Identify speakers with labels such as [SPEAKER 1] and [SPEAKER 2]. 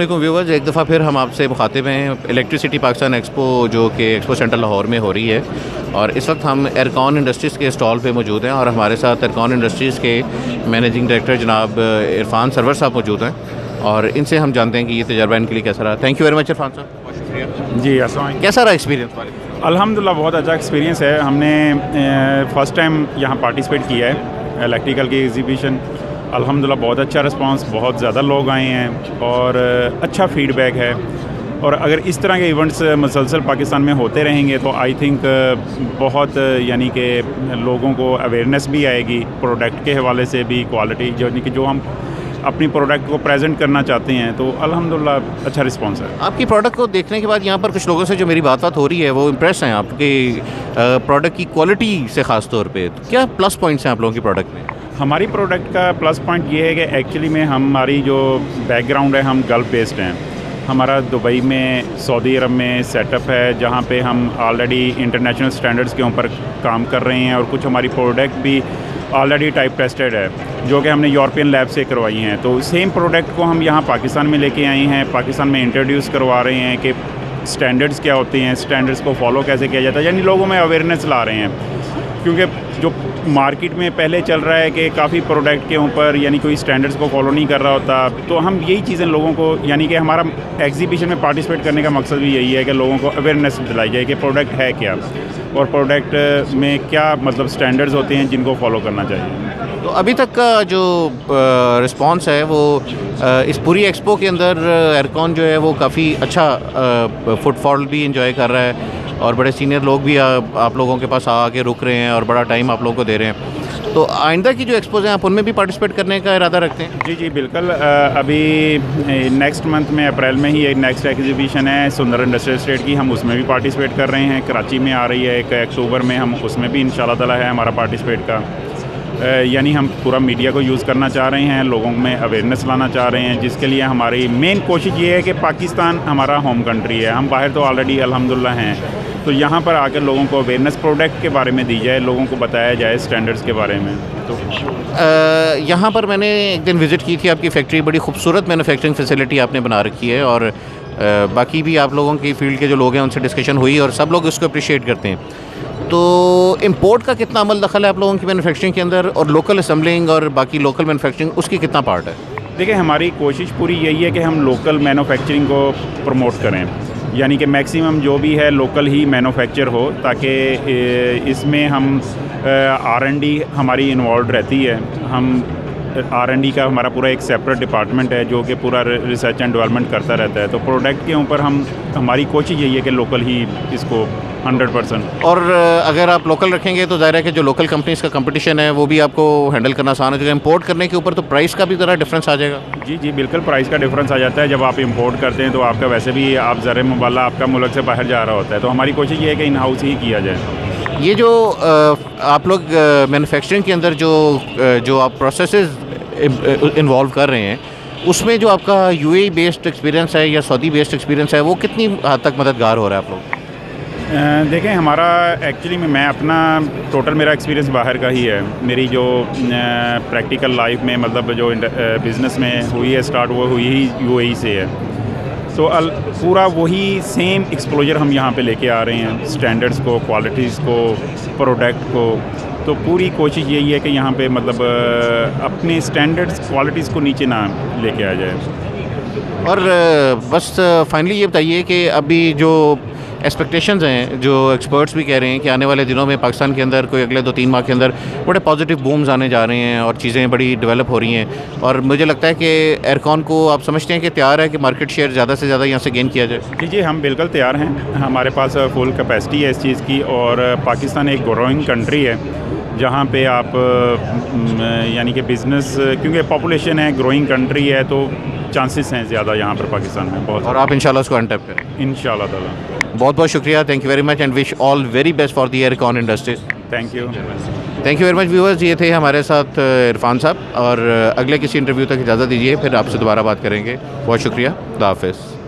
[SPEAKER 1] वालेकुम व्यूवर्स, एक दफ़ा फिर हम आपसे मुखातिब हैं इलेक्ट्रिसिटी पाकिस्तान एक्सपो जो कि एक्सपो सेंटर लाहौर में हो रही है। और इस वक्त हम एरकॉन इंडस्ट्रीज़ के स्टॉल पे मौजूद हैं और हमारे साथ एरकॉन इंडस्ट्रीज़ के मैनेजिंग डायरेक्टर जनाब इरफान सरवर साहब मौजूद हैं और इनसे हम जानते हैं कि ये तजर्बा इनके लिए कैसा रहा। Thank you very much Irfan साहब, बहुत शुक्रिया।
[SPEAKER 2] जी अस्सलाम।
[SPEAKER 1] कैसा रहा एक्सपीरियंस?
[SPEAKER 2] अल्हम्दुलिल्लाह बहुत अच्छा एक्सपीरियंस है। हमने फ़र्स्ट टाइम यहाँ पार्टिसिपेट किया है इलेक्ट्रिकल की एग्जीबिशन। अल्हम्दुलिल्लाह बहुत अच्छा रिस्पांस, बहुत ज़्यादा लोग आए हैं और अच्छा फीडबैक है। और अगर इस तरह के इवेंट्स मुसलसल पाकिस्तान में होते रहेंगे तो आई थिंक बहुत यानी कि लोगों को अवेयरनेस भी आएगी प्रोडक्ट के हवाले से भी, क्वालिटी यानी कि जो हम अपनी प्रोडक्ट को प्रेजेंट करना चाहते हैं, तो अल्हम्दुलिल्लाह अच्छा रिस्पांस है।
[SPEAKER 1] आपकी प्रोडक्ट को देखने के बाद यहाँ पर कुछ लोगों से जो मेरी बात हो रही है वो इम्प्रेस हैं आपके प्रोडक्ट की क्वालिटी से ख़ास तौर पे। तो क्या प्लस पॉइंट्स हैं आप लोगों की प्रोडक्ट में?
[SPEAKER 2] हमारी प्रोडक्ट का प्लस पॉइंट ये है कि एक्चुअली में हमारी जो बैकग्राउंड है, हम गल्फ़ बेस्ड हैं। हमारा दुबई में, सऊदी अरब में सेटअप है जहाँ पे हम ऑलरेडी इंटरनेशनल स्टैंडर्ड्स के ऊपर काम कर रहे हैं और कुछ हमारी प्रोडक्ट भी ऑलरेडी टाइप टेस्टेड है जो कि हमने यूरोपियन लैब से करवाई हैं। तो सेम प्रोडक्ट को हम यहाँ पाकिस्तान में लेके आए हैं, पाकिस्तान में इंट्रोड्यूस करवा रहे हैं कि स्टैंडर्ड्स क्या होते हैं, स्टैंडर्ड्स को फॉलो कैसे किया जाता है, यानी लोगों में अवेयरनेस ला रहे हैं। क्योंकि जो मार्केट में पहले चल रहा है कि काफ़ी प्रोडक्ट के ऊपर यानी कोई स्टैंडर्ड्स को फॉलो नहीं कर रहा होता, तो हम यही चीज़ें लोगों को, यानी कि हमारा एग्जीबिशन में पार्टिसिपेट करने का मकसद भी यही है कि लोगों को अवेयरनेस दिलाई जाए कि प्रोडक्ट है क्या और प्रोडक्ट में क्या मतलब स्टैंडर्ड्स होते हैं जिनको फॉलो करना चाहिए।
[SPEAKER 1] तो अभी तक का जो रिस्पांस है वो इस पूरी एक्सपो के अंदर एरकॉन जो है वो काफ़ी अच्छा फुटफॉल भी इंजॉय कर रहा है और बड़े सीनियर लोग भी आप लोगों के पास आके रुक रहे हैं और बड़ा टाइम आप लोगों को दे रहे हैं। तो आइंदा की जो एक्सपोज हैं आप उनमें भी पार्टिसिपेट करने का इरादा रखते हैं?
[SPEAKER 2] जी बिल्कुल। अभी नेक्स्ट मंथ में अप्रैल में ही एक नेक्स्ट एग्जीबिशन है सुंदर इंडस्ट्रियल एस्टेट की, हम उसमें भी पार्टिसिपेट कर रहे हैं। कराची में आ रही है एक अक्टूबर में, हम उसमें भी इंशाल्लाह ताला है हमारा पार्टिसिपेट का। यानी हम पूरा मीडिया को यूज़ करना चाह रहे हैं, लोगों में अवेयरनेस लाना चाह रहे हैं, जिसके लिए हमारी मेन कोशिश ये है कि पाकिस्तान हमारा होम कंट्री है, हम बाहर तो ऑलरेडी अल्हम्दुलिल्लाह हैं, तो यहाँ पर आकर लोगों को अवेयरनेस प्रोडक्ट के बारे में दी जाए, लोगों को बताया जाए स्टैंडर्ड्स के बारे में। तो
[SPEAKER 1] यहाँ पर मैंने एक दिन विज़िट की थी आपकी फैक्ट्री, बड़ी खूबसूरत मैन्युफैक्चरिंग फैसिलिटी आपने बना रखी है और बाकी भी आप लोगों की फील्ड के जो लोग हैं उनसे डिस्कशन हुई और सब लोग इसको अप्रिशिएट करते हैं। तो इंपोर्ट का कितना अमल दखल है आप लोगों की मैन्युफैक्चरिंग के अंदर और लोकल असेंबलिंग और बाकी लोकल मैन्युफैक्चरिंग उसकी कितना पार्ट है?
[SPEAKER 2] देखिए, हमारी कोशिश पूरी यही है कि हम लोकल मैन्युफैक्चरिंग को प्रमोट करें, यानी कि मैक्सिमम जो भी है लोकल ही मैन्युफैक्चर हो, ताकि इसमें हम R&D हमारी इन्वॉल्व रहती है। हम R&D का हमारा पूरा एक सेपरेट डिपार्टमेंट है जो कि पूरा रिसर्च एंड डेवलपमेंट करता रहता है। तो प्रोडक्ट के ऊपर हमारी कोशिश यही है कि लोकल ही इसको 100%।
[SPEAKER 1] और अगर आप लोकल रखेंगे तो ज़ाहिर है कि जो लोकल कंपनीज़ का कंपटीशन है वो भी आपको हैंडल करना आसान हो जाएगा। इंपोर्ट करने के ऊपर तो प्राइस का भी ज़रा डिफरेंस आ जाएगा।
[SPEAKER 2] जी बिल्कुल, प्राइस का डिफरेंस आ जाता है। जब आप इंपोर्ट करते हैं तो आपका वैसे भी आप ज़र मुबाला आपका मुल्क से बाहर जा रहा होता है, तो हमारी कोशिश ये है कि इन हाउस ही किया जाए।
[SPEAKER 1] ये जो आप लोग मैन्युफैक्चरिंग के अंदर जो आप प्रोसेसेस इन्वॉल्व कर रहे हैं उसमें जो आपका UAE बेस्ड एक्सपीरियंस है या सऊदी बेस्ड एक्सपीरियंस है वो कितनी हद तक मददगार हो रहा है आप लोग?
[SPEAKER 2] देखें, हमारा एक्चुअली में मैं अपना टोटल मेरा एक्सपीरियंस बाहर का ही है। मेरी जो प्रैक्टिकल लाइफ में मतलब जो बिज़नेस में हुई है स्टार्ट, वो हुई ही UAE से है। तो पूरा वही सेम एक्सपोजर हम यहाँ पे लेके आ रहे हैं, स्टैंडर्ड्स को, क्वालिटीज़ को, प्रोडक्ट को। तो पूरी कोशिश यही है कि यहाँ पे मतलब अपने स्टैंडर्ड्स क्वालिटीज़ को नीचे ना लेके आ जाए।
[SPEAKER 1] और बस फाइनली ये बताइए कि अभी जो एक्सपेक्टेशंस हैं, जो एक्सपर्ट्स भी कह रहे हैं कि आने वाले दिनों में पाकिस्तान के अंदर कोई अगले 2-3 माह के अंदर बड़े पॉजिटिव बूम्स आने जा रहे हैं और चीज़ें बड़ी डेवलप हो रही हैं, और मुझे लगता है कि एरकॉन को आप समझते हैं कि तैयार है कि मार्केट शेयर ज़्यादा से ज़्यादा यहाँ से गेन किया जाए?
[SPEAKER 2] जी हम बिल्कुल तैयार हैं। हमारे पास फुल कैपेसिटी है इस चीज़ की, और पाकिस्तान एक ग्रोइंग कंट्री है जहाँ पे आप यानी कि बिज़नेस, क्योंकि पॉपुलेशन है, ग्रोइंग कंट्री है, तो चांसेस हैं ज़्यादा यहाँ पर पाकिस्तान में बहुत।
[SPEAKER 1] और आप इंशाल्लाह उसको अनटैप करें
[SPEAKER 2] इंशाल्लाह ताला।
[SPEAKER 1] बहुत बहुत शुक्रिया, thank you very much and wish all very best for the Ircon industries.
[SPEAKER 2] Thank you
[SPEAKER 1] very much viewers, ये थे हमारे साथ इरफान साहब, और अगले किसी इंटरव्यू तक इजाज़त दीजिए, फिर आपसे दोबारा बात करेंगे। बहुत शुक्रिया, खुदा हाफिज़।